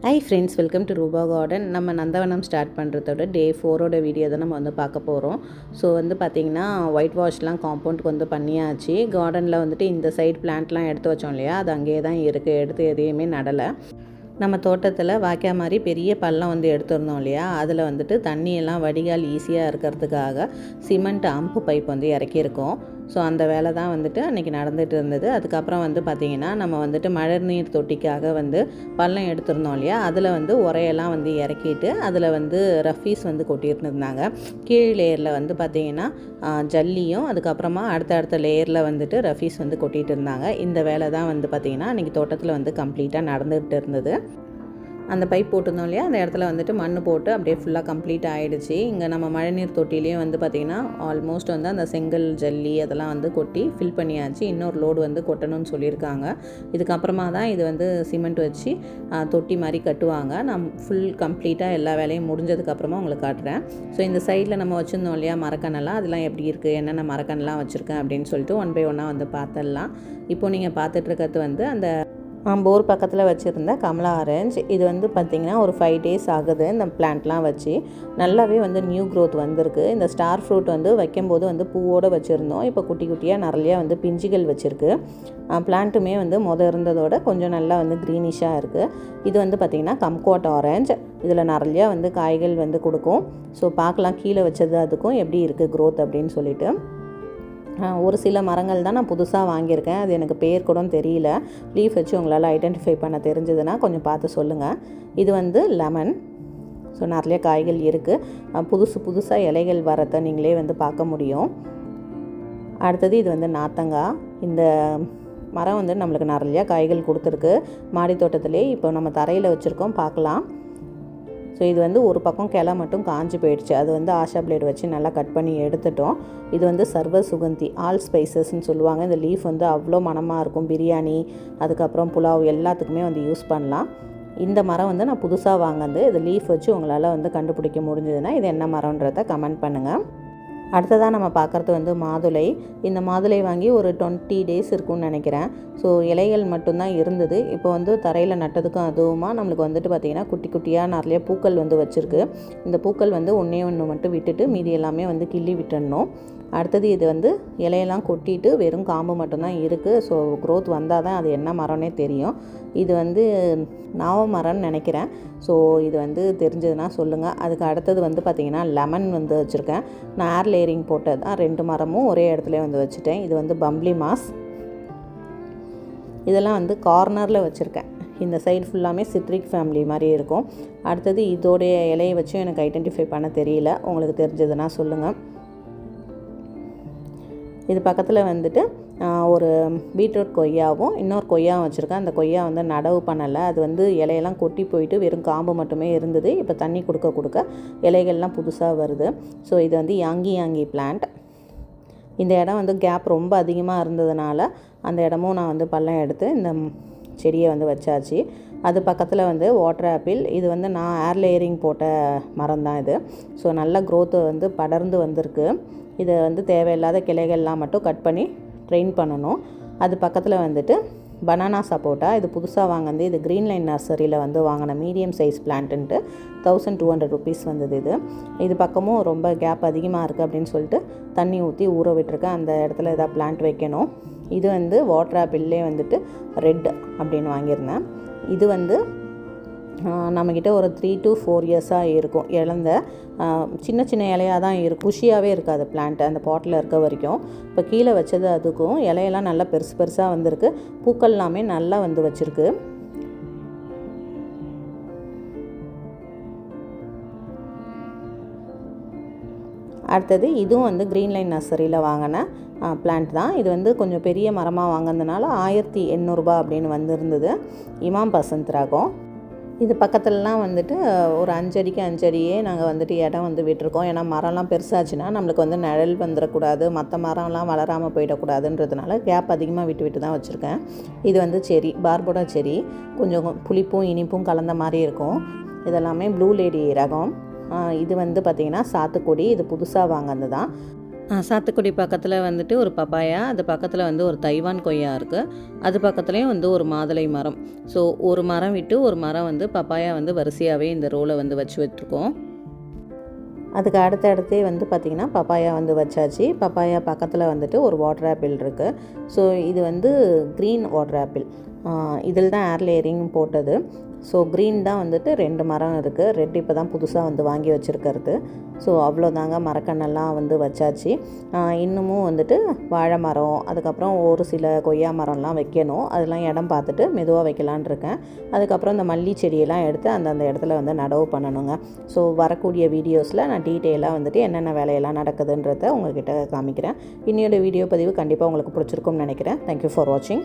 Hi friends, welcome to ரூபா garden. நம்ம நந்தவனம் ஸ்டார்ட் பண்ணுறதோட டே 4 வீடியோ தான் நம்ம பார்க்க போகிறோம். ஸோ பார்த்திங்கன்னா ஒயிட் வாஷ்லாம் காம்பவுண்டுக்கு பண்ணியாச்சு. கார்டனில் இந்த சைடு பிளான்ட்லாம் எடுத்து வச்சோம் இல்லையா, அது அங்கேயே தான் இருக்குது. எடுத்து எதையுமே நடலை. நம்ம தோட்டத்தில் வாய்க்கா மாதிரி பெரிய பள்ளம் எடுத்துருந்தோம் இல்லையா, அதில் தண்ணியெல்லாம் வடிகால் ஈஸியாக இருக்கிறதுக்காக சிமெண்ட் அம்பு பைப் இறக்கியிருக்கோம். ஸோ அந்த வேலை தான் அன்றைக்கி நடந்துகிட்டு இருந்தது. அதுக்கப்புறம் பார்த்திங்கன்னா நம்ம மழை நீர் தொட்டிக்காக பள்ளம் எடுத்துருந்தோம் இல்லையா, அதில் உரையெல்லாம் இறக்கிட்டு அதில் ரஃபீஸ் கொட்டிட்டு இருந்தாங்க. கீழ் லேயரில் பார்த்திங்கன்னா ஜல்லியும், அதுக்கப்புறமா அடுத்த லேயரில் ரஃபீஸ் கொட்டிகிட்டு இருந்தாங்க. இந்த வேலை தான் பார்த்திங்கன்னா அன்றைக்கி தோட்டத்தில் கம்ப்ளீட்டாக நடந்துகிட்டு இருந்தது. அந்த பைப் போட்டிருந்தோம் இல்லையா, அந்த இடத்துல மண் போட்டு அப்படியே ஃபுல்லாக கம்ப்ளீட் ஆகிடுச்சு. இங்கே நம்ம மழைநீர் தொட்டிலையும் பார்த்திங்கன்னா ஆல்மோஸ்ட் அந்த செங்கல் ஜல்லி அதெல்லாம் கொட்டி ஃபில் பண்ணியாச்சு. இன்னொரு லோடு கொட்டணும்னு சொல்லியிருக்காங்க. இதுக்கப்புறமா தான் இது சிமெண்ட் வச்சு தொட்டி மாதிரி கட்டுவாங்க. நான் ஃபுல் கம்ப்ளீட்டாக எல்லா வேலையும் முடிஞ்சதுக்கப்புறமா உங்களுக்கு காட்டுறேன். ஸோ இந்த சைடில் நம்ம வச்சுருந்தோம் இல்லையா மரக்கண்ணெல்லாம், அதெல்லாம் எப்படி இருக்குது, என்னென்ன மரக்கண்ணெல்லாம் வச்சுருக்கேன் அப்படின்னு சொல்லிட்டு ஒன் பை ஒன்னாக பார்த்துடலாம். இப்போது நீங்கள் பார்த்துட்ருக்கிறது அந்த போர் பக்கத்தில் வச்சுருந்த கமலா ஆரஞ்சு. இது பார்த்திங்கன்னா ஒரு 5 days ஆகுது இந்த பிளான்ட்லாம் வச்சு. நல்லாவே நியூ க்ரோத் வந்திருக்கு. இந்த ஸ்டார் ஃப்ரூட் வைக்கும்போது பூவோடு வச்சுருந்தோம். இப்போ குட்டி குட்டியாக நிறையா பிஞ்சுகள் வச்சுருக்கு. பிளான்ட்டுமே இருந்ததோட கொஞ்சம் நல்லா க்ரீனிஷாக இருக்குது. இது பார்த்திங்கன்னா கம்குவாட் ஆரஞ்சு. இதில் நிறையா காய்கள் கொடுக்கும். ஸோ பார்க்கலாம் கீழே வச்சது அதுக்கும் எப்படி இருக்குது க்ரோத் அப்படின்னு சொல்லிட்டு. ஒரு சில மரங்கள் தான் நான் புதுசாக வாங்கியிருக்கேன். அது எனக்கு பேர் கூட தெரியல. லீஃப் வச்சு உங்களால் ஐடென்டிஃபை பண்ண தெரிஞ்சதுன்னா கொஞ்சம் பார்த்து சொல்லுங்கள். இது லெமன். ஸோ நிறைய காய்கள் இருக்குது. புதுசாக இலைகள் வரத்தை நீங்களே பார்க்க முடியும். அடுத்தது இது நாத்தங்காய். இந்த மரம் நம்மளுக்கு நிறையா காய்கள் கொடுத்துருக்கு மாடி தோட்டத்திலே. இப்போ நம்ம தரையில் வச்சுருக்கோம், பார்க்கலாம். ஸோ இது ஒரு பக்கம் கிளை மட்டும் காஞ்சி போயிடுச்சு. அது ஆஷா பிளேடு வச்சு நல்லா கட் பண்ணி எடுத்துட்டோம். இது சர்வ சுகந்தி, ஆல் ஸ்பைசஸ்ன்னு சொல்லுவாங்க. இந்த லீஃப் அவ்வளோ மணமாக இருக்கும். பிரியாணி, அதுக்கப்புறம் புலாவ் எல்லாத்துக்குமே யூஸ் பண்ணலாம். இந்த மரம் நான் புதுசாக வாங்கினது. இது லீஃப் வச்சு உங்களால் கண்டுபிடிக்க முடிஞ்சதுன்னா இது என்ன மரம்ன்றதை கமெண்ட் பண்ணுங்கள். அடுத்ததாக நம்ம பார்க்குறது மாதுளை. இந்த மாதுளை வாங்கி ஒரு 20 days இருக்கும்னு நினைக்கிறேன். ஸோ இலைகள் மட்டும்தான் இருந்தது. இப்போ தரையில் நட்டதுக்கும் அதுவுமா நம்மளுக்கு பார்த்திங்கன்னா குட்டி குட்டியாக நிறைய பூக்கள் வச்சுருக்கு. இந்த பூக்கள் ஒன்றே ஒன்று மட்டும் விட்டுட்டு மீதி எல்லாமே கிள்ளி விட்டுடணும். அடுத்தது இது இலையெல்லாம் கொட்டிட்டு வெறும் காம்பு மட்டும்தான் இருக்குது. ஸோ க்ரோத் வந்தால் தான் அது என்ன மரம்னே தெரியும். இது நாவ மரம்னு நினைக்கிறேன். ஸோ இது தெரிஞ்சதுன்னா சொல்லுங்கள். அதுக்கு அடுத்தது பார்த்திங்கன்னா லெமன் வச்சுருக்கேன். நான் ஏர் லேயரிங் போட்டது தான் 2 மரமும் ஒரே இடத்துல வச்சுட்டேன். இது பம்ப்ளி மாஸ். இதெல்லாம் கார்னரில் வச்சுருக்கேன். இந்த சைடு ஃபுல்லாமே சிட்ரிக் ஃபேமிலி மாதிரி இருக்கும். அடுத்தது இதோடைய இலையை வச்சும் எனக்கு ஐடென்டிஃபை பண்ண தெரியல. உங்களுக்கு தெரிஞ்சதுன்னா சொல்லுங்கள். இது பக்கத்தில் ஒரு பீட்ரூட் கொய்யாவும் இன்னொரு கொய்யாவும் வச்சுருக்கேன். அந்த கொய்யா நடவு பண்ணலை. அது இலையெல்லாம் கொட்டி போயிட்டு வெறும் காம்பு மட்டுமே இருந்தது. இப்போ தண்ணி கொடுக்க இலைகள்லாம் புதுசாக வருது. ஸோ இது யாங்கி பிளான்ட். இந்த இடம் கேப் ரொம்ப அதிகமாக இருந்ததுனால அந்த இடமும் நான் பள்ளம் எடுத்து இந்த செடியை வச்சாச்சு. அது பக்கத்தில் வாட்டர் ஆப்பிள். இது நான் ஏர் லேயரிங் போட்ட மரம் தான் இது. ஸோ நல்ல க்ரோத்து படர்ந்து வந்திருக்கு. இதை தேவையில்லாத கிளைகள்லாம் மட்டும் கட் பண்ணி ட்ரெயின் பண்ணணும். அது பக்கத்தில் பனானா சப்போட்டா. இது புதுசாக வாங்கினது. இது க்ரீன் லைன் நர்சரியில் வாங்கின மீடியம் சைஸ் பிளான்ட்டுன்ட்டு 1200 rupees வந்தது. இது பக்கமும் ரொம்ப கேப் அதிகமாக இருக்குது அப்படின்னு சொல்லிட்டு தண்ணி ஊற்றி ஊற விட்டுருக்கேன். அந்த இடத்துல எதாவது பிளான்ட் வைக்கணும். இது வாட்டர் ஆப்பிள்லே ரெட் அப்படின்னு வாங்கியிருந்தேன். இது நம்மக்கிட்ட ஒரு 3 to 4 yearsஆக இருக்கும். இழந்த சின்ன சின்ன இலையாக தான் இருக்கும். குஷியாகவே இருக்காது பிளான்ட் அந்த பாட்டில் இருக்க வரைக்கும். இப்போ கீழே வச்சது அதுக்கும் இலையெல்லாம் நல்லா பெருசாக வந்திருக்கு. பூக்கள் எல்லாமே நல்லா வச்சுருக்கு. அடுத்தது இதுவும் க்ரீன் லைன் நர்சரியில் வாங்கின பிளான்ட் தான். இது கொஞ்சம் பெரிய மரமாக வாங்கினதுனால 1800 ரூபா அப்படின்னு வந்திருந்தது. இமாம் பசந்த் ரகம். இது பக்கத்துலலாம் ஒரு 5 அடிக்கு 5 அடியே நாங்கள் இடம் விட்டுருக்கோம். ஏன்னா மரம்லாம் பெருசாச்சுன்னா நம்மளுக்கு நிழல் வந்துடக்கூடாது, மற்ற மரம்லாம் வளராமல் போயிடக்கூடாதுன்றதுனால கேப் அதிகமாக விட்டு தான் வச்சுருக்கேன். இது செரி, பார்போடா செரி. கொஞ்சம் புளிப்பும் இனிப்பும் கலந்த மாதிரி இருக்கும். இதெல்லாமே ப்ளூ லேடி ரகம். இது பார்த்திங்கன்னா சாத்துக்குடி. இது புதுசாக வாங்கினது தான். சாத்துக்குடி பக்கத்தில் வந்துட்டு ஒரு பப்பாயா, அது பக்கத்தில் வந்து ஒரு தைவான் கொய்யா இருக்குது. அது பக்கத்துலேயும் வந்து ஒரு மாதுளை மரம். ஸோ ஒரு மரம் விட்டு ஒரு மரம் வந்து பப்பாயா வந்து வரிசையாகவே இந்த ரோவில் வந்து வச்சு விட்டுருக்கோம். அதுக்கு அடுத்தடுத்தே வந்து பார்த்திங்கன்னா பப்பாயா வந்து வச்சாச்சு. பப்பாயா பக்கத்தில் வந்துட்டு ஒரு வாட்டர் ஆப்பிள் இருக்குது. ஸோ இது வந்து க்ரீன் வாட்டர் ஆப்பிள். இதில் தான் ஏர் லேயரிங் போட்டது. ஸோ க்ரீன் தான் வந்துட்டு 2 மரம் இருக்குது. ரெட் இப்போ தான் புதுசாக வந்து வாங்கி வச்சுருக்கிறது. ஸோ அவ்வளோதாங்க, மரக்கண்ணெல்லாம் வந்து வச்சாச்சு. இன்னமும் வந்துட்டு வாழை மரம், அதுக்கப்புறம் ஒரு சில கொய்யா மரம்லாம் வைக்கணும். அதெல்லாம் இடம் பார்த்துட்டு மெதுவாக வைக்கலான் இருக்கேன். அதுக்கப்புறம் இந்த மல்லி செடியெல்லாம் எடுத்து அந்தந்த இடத்துல வந்து நடவு பண்ணணுங்க. ஸோ வரக்கூடிய வீடியோஸில் நான் டீட்டெயிலாக வந்துட்டு என்னென்ன வேலையெல்லாம் நடக்குதுன்றதை உங்கள்கிட்ட காமிக்கிறேன். இன்னையோட வீடியோ பதிவு கண்டிப்பாக உங்களுக்கு பிடிச்சிருக்கும்னு நினைக்கிறேன். தேங்க்யூ ஃபார் வாட்சிங்.